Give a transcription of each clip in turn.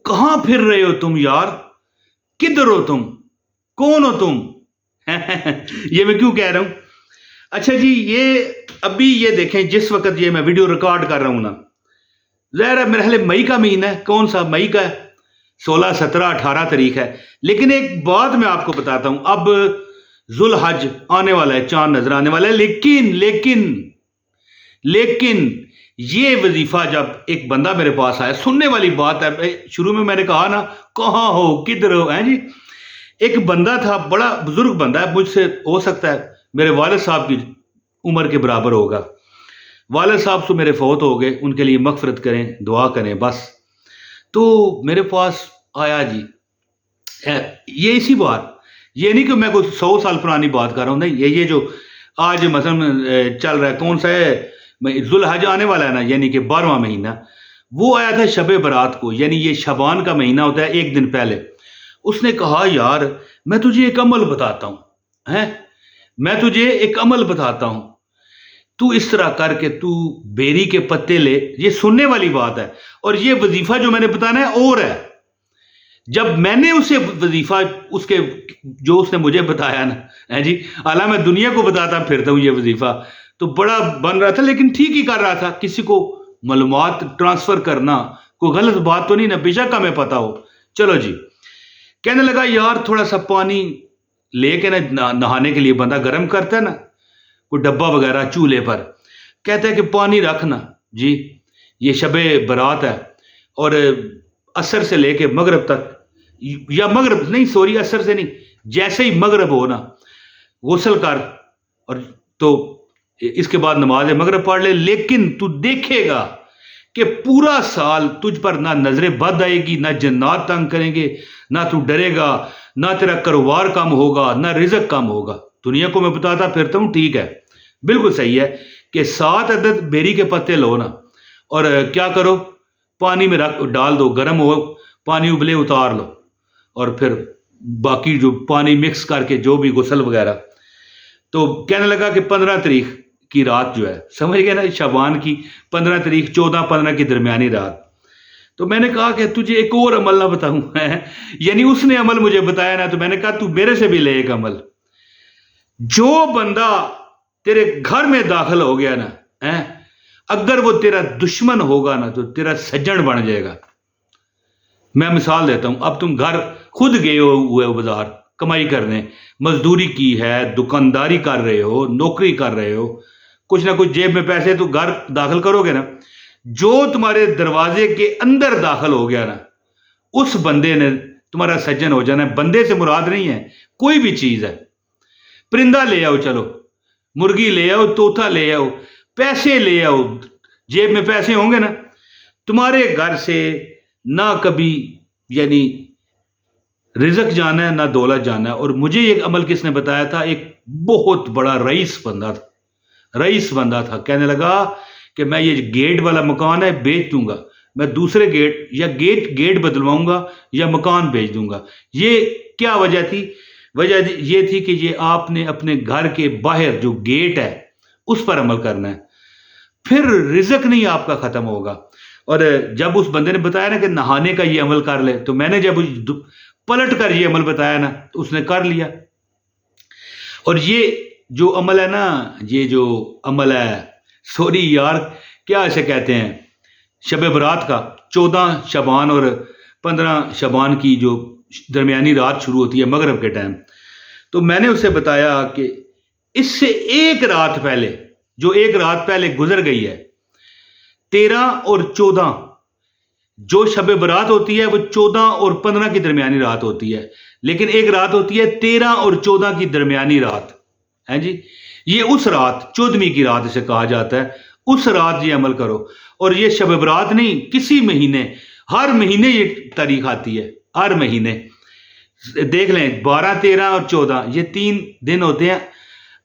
کہاں پھر رہے ہو تم یار؟ کدھر ہو تم؟ کون ہو تم؟ یہ میں کیوں کہہ رہا ہوں؟ اچھا جی، یہ ابھی یہ دیکھیں، جس وقت یہ میں ویڈیو ریکارڈ کر رہا ہوں نا، ظاہر ہے میرے خیال مئی کا مہینہ ہے. کون سا مئی کا ہے؟ 16 17 18 تاریخ ہے. لیکن ایک بات میں آپ کو بتاتا ہوں، اب ذوالحج آنے والا ہے، چاند نظر آنے والا ہے. لیکن یہ وظیفہ جب ایک بندہ میرے پاس آیا، سننے والی بات ہے، شروع میں نے کہا نا کہاں ہو کدھر ہو، ہیں جی. ایک بندہ تھا، بڑا بزرگ بندہ ہے، مجھ سے ہو سکتا ہے میرے والد صاحب کی عمر کے برابر ہوگا. والد صاحب تو میرے فوت ہو گئے، ان کے لیے مغفرت کریں، دعا کریں بس. تو میرے پاس آیا جی، یہ اسی بات، یہ نہیں کہ میں کوئی 100 سال پرانی بات کر رہا ہوں، نہیں، یہ جو آج مثلا چل رہا ہے، کون سا ہے، ذوالحج آنے والا ہے نا، یعنی کہ 12واں مہینہ، وہ آیا تھا شب برات کو، یعنی یہ شبان کا مہینہ ہوتا ہے ایک دن پہلے. اس نے کہا یار میں تجھے ایک عمل بتاتا ہوں، میں تجھے ایک عمل بتاتا ہوں، تو اس طرح کر کے تو بیری کے پتے لے. یہ سننے والی بات ہے، اور یہ وظیفہ جو میں نے بتانا ہے اور ہے. جب میں نے اسے وظیفہ جو اس نے مجھے بتایا نا جی، حالانکہ میں دنیا کو بتاتا پھرتا ہوں یہ وظیفہ، تو بڑا بن رہا تھا، لیکن ٹھیک ہی کر رہا تھا. کسی کو معلومات ٹرانسفر کرنا کوئی غلط بات تو نہیں نا، بے شک ہمیں پتا ہو. چلو جی، کہنے لگا یار تھوڑا سا پانی لے کے نا، نہانے کے لیے بندہ گرم کرتا ہے نا، کوئی ڈبہ وغیرہ چولہے پر، کہتا ہے کہ پانی رکھنا جی. یہ شب برات ہے، اور عصر سے لے کے مغرب تک، یا مغرب نہیں، سوری، عصر سے نہیں، جیسے ہی مغرب ہو نا غسل کر، اور تو اس کے بعد نماز مغرب پڑھ لے. لیکن تو دیکھے گا کہ پورا سال تجھ پر نہ نظر بد آئے گی، نہ جنات تنگ کریں گے، نہ تو ڈرے گا، نہ تیرا کاروبار کم ہوگا، نہ رزق کم ہوگا. دنیا کو میں بتاتا پھرتا ہوں، ٹھیک ہے، بالکل صحیح ہے کہ 7 عدد بیری کے پتے لو نا، اور کیا کرو، پانی میں ڈال دو، گرم ہو، پانی ابلے اتار لو، اور پھر باقی جو پانی مکس کر کے جو بھی غسل وغیرہ. تو کہنے لگا کہ 15 تاریخ کی رات جو ہے، سمجھ گئے نا، شعبان کی 15 تاریخ، 14 15 کی درمیانی رات. تو میں نے کہا کہ تجھے ایک اور عمل نہ بتاؤں، یعنی اس نے عمل مجھے بتایا نا، تو میں نے کہا تو میرے سے بھی لے ایک عمل. جو بندہ تیرے گھر میں داخل ہو گیا نا، اگر وہ تیرا دشمن ہوگا نا تو تیرا سجن بن جائے گا. میں مثال دیتا ہوں، اب تم گھر خود گئے ہوئے ہو بازار کمائی کرنے، مزدوری کی ہے، دکانداری کر رہے ہو، نوکری کر رہے ہو، کچھ نہ کچھ جیب میں پیسے تو گھر داخل کرو گے نا. جو تمہارے دروازے کے اندر داخل ہو گیا نا، اس بندے نے تمہارا سجن ہو جانا ہے. بندے سے مراد نہیں ہے، کوئی بھی چیز ہے. پرندہ لے آؤ، چلو مرغی لے آؤ، طوطا لے آؤ، پیسے لے آؤ، جیب میں پیسے ہوں گے نا، تمہارے گھر سے نہ کبھی یعنی رزق جانا ہے، نہ دولت جانا ہے. اور مجھے یہ عمل کس نے بتایا تھا؟ ایک بہت بڑا رئیس بندہ تھا. کہنے لگا کہ میں یہ گیٹ والا مکان ہے بیچ دوں گا، میں دوسرے گیٹ بدلواؤں گا، یا مکان بیچ دوں گا. یہ کیا وجہ تھی؟ وجہ یہ تھی کہ یہ آپ نے اپنے گھر کے باہر جو گیٹ ہے اس پر عمل کرنا ہے، پھر رزق نہیں آپ کا ختم ہوگا. اور جب اس بندے نے بتایا نا کہ نہانے کا یہ عمل کر لے، تو میں نے جب پلٹ کر یہ عمل بتایا نا تو اس نے کر لیا. اور یہ جو عمل ہے نا، یہ جو عمل ہے، سوری یار کیا اسے کہتے ہیں، شب برات کا 14 شبان اور 15 شبان کی جو درمیانی رات شروع ہوتی ہے مغرب کے ٹائم. تو میں نے اسے بتایا کہ اس سے ایک رات پہلے گزر گئی ہے، 13 اور 14، جو شب برات ہوتی ہے وہ 14 اور 15 کی درمیانی رات ہوتی ہے، لیکن ایک رات ہوتی ہے 13 اور 14 کی درمیانی رات، ہے جی. یہ اس رات 14ویں کی رات اسے کہا جاتا ہے. اس رات یہ عمل کرو. اور یہ شب برات نہیں، کسی مہینے، ہر مہینے یہ تاریخ آتی ہے، ہر مہینے دیکھ لیں، 12 13 اور 14، یہ 3 دن ہوتے ہیں.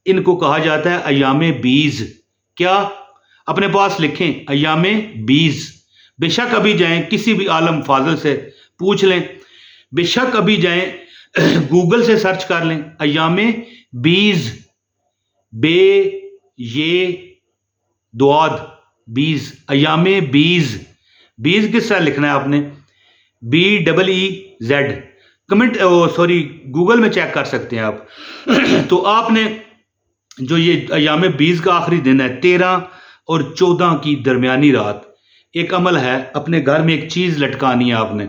ان کو کہا جاتا ہے ایام بیز. کیا؟ اپنے پاس لکھیں، ایام بیز. بے شک ابھی جائیں کسی بھی عالم فاضل سے پوچھ لیں، بے شک ابھی جائیں گوگل سے سرچ کر لیں، ایام بیز، بے یہ دواد بیز، ایام بیز. بیز کس طرح لکھنا ہے آپ نے؟ BEEZ کمنٹ سوری گوگل میں چیک کر سکتے ہیں آپ تو آپ نے جو یہ ایام 20 کا آخری دن ہے 13 اور 14 کی درمیانی رات ایک عمل ہے اپنے گھر میں ایک چیز لٹکانی ہے آپ نے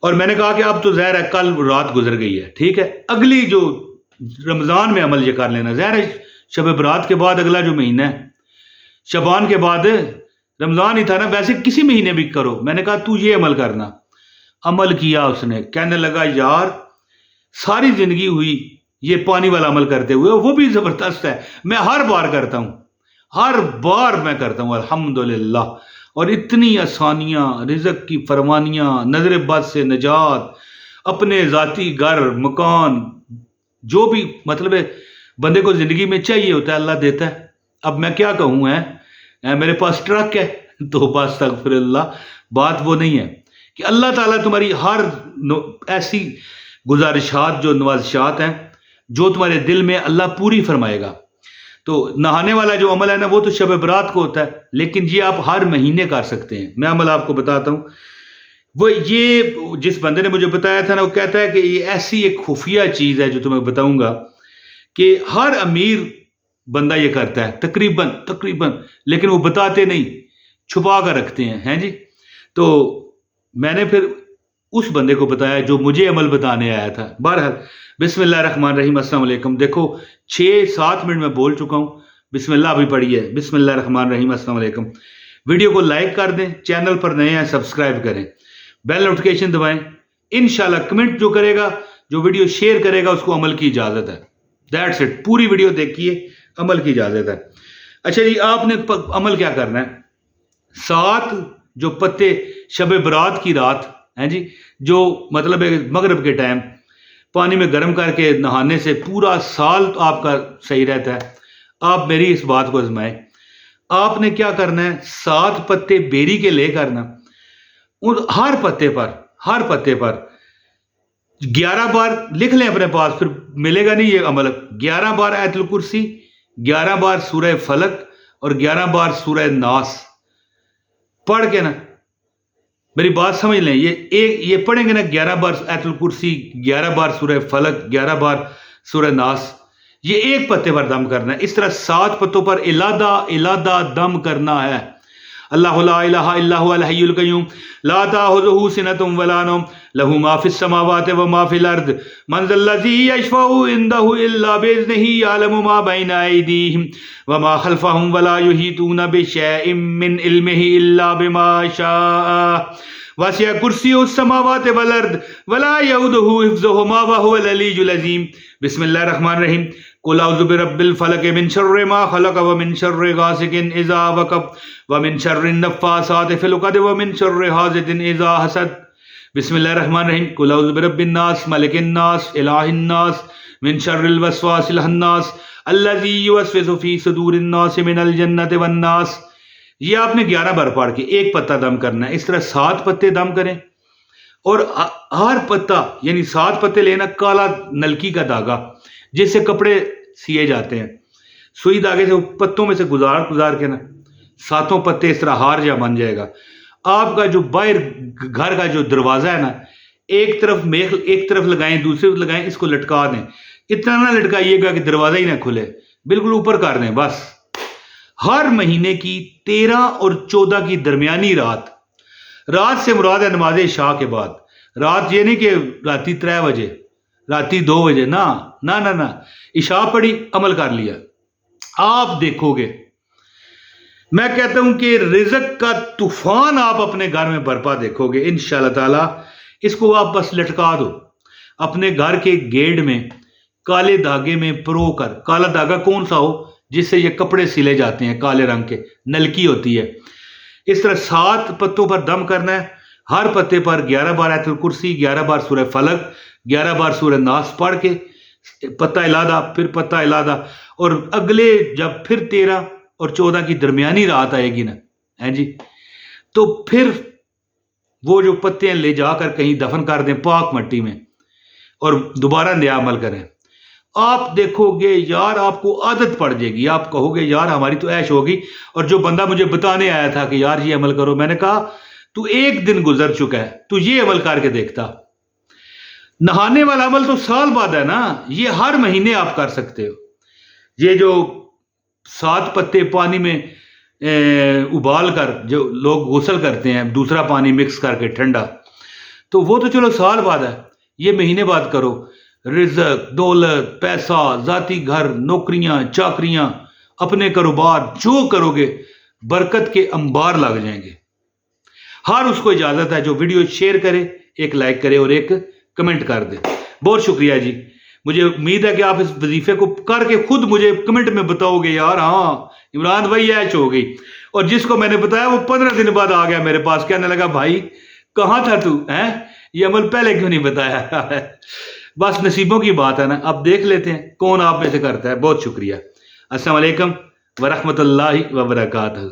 اور میں نے کہا کہ اب تو ظاہر ہے کل رات گزر گئی ہے ٹھیک ہے اگلی جو رمضان میں عمل یہ کر لینا ظاہر ہے شب برات کے بعد اگلا جو مہینہ ہے شبان کے بعد رمضان ہی تھا نا ویسے کسی مہینے بھی کرو میں نے کہا تو یہ عمل کرنا عمل کیا اس نے کہنے لگا یار ساری زندگی ہوئی یہ پانی والا عمل کرتے ہوئے وہ بھی زبردست ہے میں ہر بار کرتا ہوں ہر بار میں کرتا ہوں الحمدللہ اور اتنی آسانیاں رزق کی فرمانیاں نظر بد سے نجات اپنے ذاتی گھر مکان جو بھی مطلب ہے بندے کو زندگی میں چاہیے ہوتا ہے اللہ دیتا ہے اب میں کیا کہوں میرے پاس ٹرک ہے تو بس استغفر اللہ بات وہ نہیں ہے کہ اللہ تعالیٰ تمہاری ہر ایسی گزارشات جو نوازشات ہیں جو تمہارے دل میں اللہ پوری فرمائے گا تو نہانے والا جو عمل ہے نا وہ تو شب برات کو ہوتا ہے لیکن یہ آپ ہر مہینے کر سکتے ہیں میں عمل آپ کو بتاتا ہوں وہ یہ جس بندے نے مجھے بتایا تھا نا وہ کہتا ہے کہ یہ ایسی ایک خفیہ چیز ہے جو تمہیں بتاؤں گا کہ ہر امیر بندہ یہ کرتا ہے تقریباً لیکن وہ بتاتے نہیں چھپا کر رکھتے ہیں جی تو میں نے پھر اس بندے کو بتایا جو مجھے عمل بتانے آیا تھا بہرحال بسم اللہ الرحمن الرحیم السلام علیکم دیکھو 6-7 منٹ میں بول چکا ہوں بسم اللہ بھی پڑھی ہے بسم اللہ الرحمن الرحیم السلام علیکم ویڈیو کو لائک کر دیں چینل پر نئے ہیں سبسکرائب کریں بیل نوٹیفکیشن دبائیں انشاءاللہ کمنٹ جو کرے گا جو ویڈیو شیئر کرے گا اس کو عمل کی اجازت ہے دیٹس اٹ پوری ویڈیو دیکھیے عمل کی اجازت ہے اچھا جی آپ نے عمل کیا کرنا ہے 7 جو پتے شب برات کی رات ہیں جی جو مطلب ہے مغرب کے ٹائم پانی میں گرم کر کے نہانے سے پورا سال تو آپ کا صحیح رہتا ہے آپ میری اس بات کو آزمائیں آپ نے کیا کرنا ہے 7 پتے بیری کے لے کرنا ہر پتے پر 11 بار لکھ لیں اپنے پاس پھر ملے گا نہیں یہ عمل 11 بار آیت الکرسی 11 بار سورہ فلق اور 11 بار سورہ ناس پڑھ کے نا میری بات سمجھ لیں یہ پڑھیں گے نا 11 بار آیت الکرسی 11 بار سورہ فلق 11 بار سورہ ناس یہ ایک پتے پر دم کرنا ہے اس طرح 7 پتوں پر علادہ دم کرنا ہے اللہ لا الہ الا هو الحی القیوم لا تأخذه سنة ولا نوم له ما في السماوات وما في الارض من ذا الذي يشفع عنده الا باذنه يعلم ما بين ايديهم وما خلفهم ولا يحيطون بشيء من علمه الا بما شاء وسع كرسيه السماوات والارض ولا يؤوده حفظهما وهو العلي العظيم بسم الله الرحمن الرحيم قل اعوذ برب الفلق من شر ما خلق ومن شر غاسق اذا وقب ومن شر النفاثات في العقد ومن شر حاسد اذا حسد بسم اللہ الرحمن الرحیم قل اعوذ برب الناس ملک الناس الہ الناس من شر الوسواس الخناس الذی یوسوس فی صدور الناس من الجنۃ والناس یہ آپ نے 11 بار پڑھ کے ایک پتہ دم کرنا ہے اس طرح 7 پتے دم کریں اور ہر پتہ یعنی 7 پتے لینا کالا نلکی کا دھاگا جس سے کپڑے سیے جاتے ہیں سوئی دھاگے سے پتوں میں سے گزار کے نا 7 پتے اس طرح ہار جا بن جائے گا آپ کا جو باہر گھر کا جو دروازہ ہے نا ایک طرف لگائیں دوسری طرف لگائیں اس کو لٹکا دیں اتنا نہ لٹکائیے گا کہ دروازہ ہی نہ کھلے بالکل اوپر کر دیں بس ہر مہینے کی 13 اور 14 کی درمیانی رات سے مراد ہے نماز عشاء کے بعد رات یہ نہیں کہ راتی 3 بجے راتی 2 بجے نہ عشاء پڑھی عمل کر لیا آپ دیکھو گے میں کہتا ہوں کہ رزق کا طوفان آپ اپنے گھر میں برپا دیکھو گے انشاءاللہ تعالی اس کو آپ بس لٹکا دو اپنے گھر کے گیٹ میں کالے دھاگے میں پرو کر کالا دھاگا کون سا ہو جس سے یہ کپڑے سلے جاتے ہیں کالے رنگ کے نلکی ہوتی ہے اس طرح 7 پتوں پر دم کرنا ہے ہر پتے پر 11 بار آیت الکرسی 11 بار سورہ فلق 11 بار سورہ ناس پڑھ کے پتہ علادہ پھر پتہ علادہ اور اگلے جب پھر 13 اور 14 کی درمیانی رات آئے گی نا ہیں جی تو پھر وہ جو پتے لے جا کر کہیں دفن کر دیں پاک مٹی میں اور دوبارہ نیا عمل کریں آپ دیکھو گے یار آپ کو عادت پڑ جائے گی آپ کہو گے یار ہماری تو عیش ہوگی اور جو بندہ مجھے بتانے آیا تھا کہ یار یہ عمل کرو میں نے کہا تو ایک دن گزر چکا ہے، تو یہ عمل کر کے دیکھتا۔ نہانے والا عمل تو سال بعد ہے نا، یہ ہر مہینے آپ کر سکتے ہو۔ یہ جو 7 پتے پانی میں ابال کر جو لوگ غسل کرتے ہیں، دوسرا پانی مکس کر کے ٹھنڈا، تو وہ تو چلو سال بعد ہے، یہ مہینے بعد کرو۔ رزق، دولت، پیسہ، ذاتی گھر، نوکریاں، چاکریاں، اپنے کاروبار جو کرو گے برکت کے انبار لگ جائیں گے۔ ہر اس کو اجازت ہے جو ویڈیو شیئر کرے، ایک لائک کرے اور ایک کمنٹ کر دے۔ بہت شکریہ جی، مجھے امید ہے کہ آپ اس وظیفے کو کر کے خود مجھے کمنٹ میں بتاؤ گے یار ہاں عمران بھائی ایچ ہو گئی۔ اور جس کو میں نے بتایا وہ 15 دن بعد آ گیا میرے پاس، کہنے لگا بھائی کہاں تھا تو، یہ عمل پہلے کیوں نہیں بتایا؟ بس نصیبوں کی بات ہے نا، اب دیکھ لیتے ہیں کون آپ میں سے کرتا ہے۔ بہت شکریہ، السلام علیکم ورحمۃ اللہ وبرکاتہ۔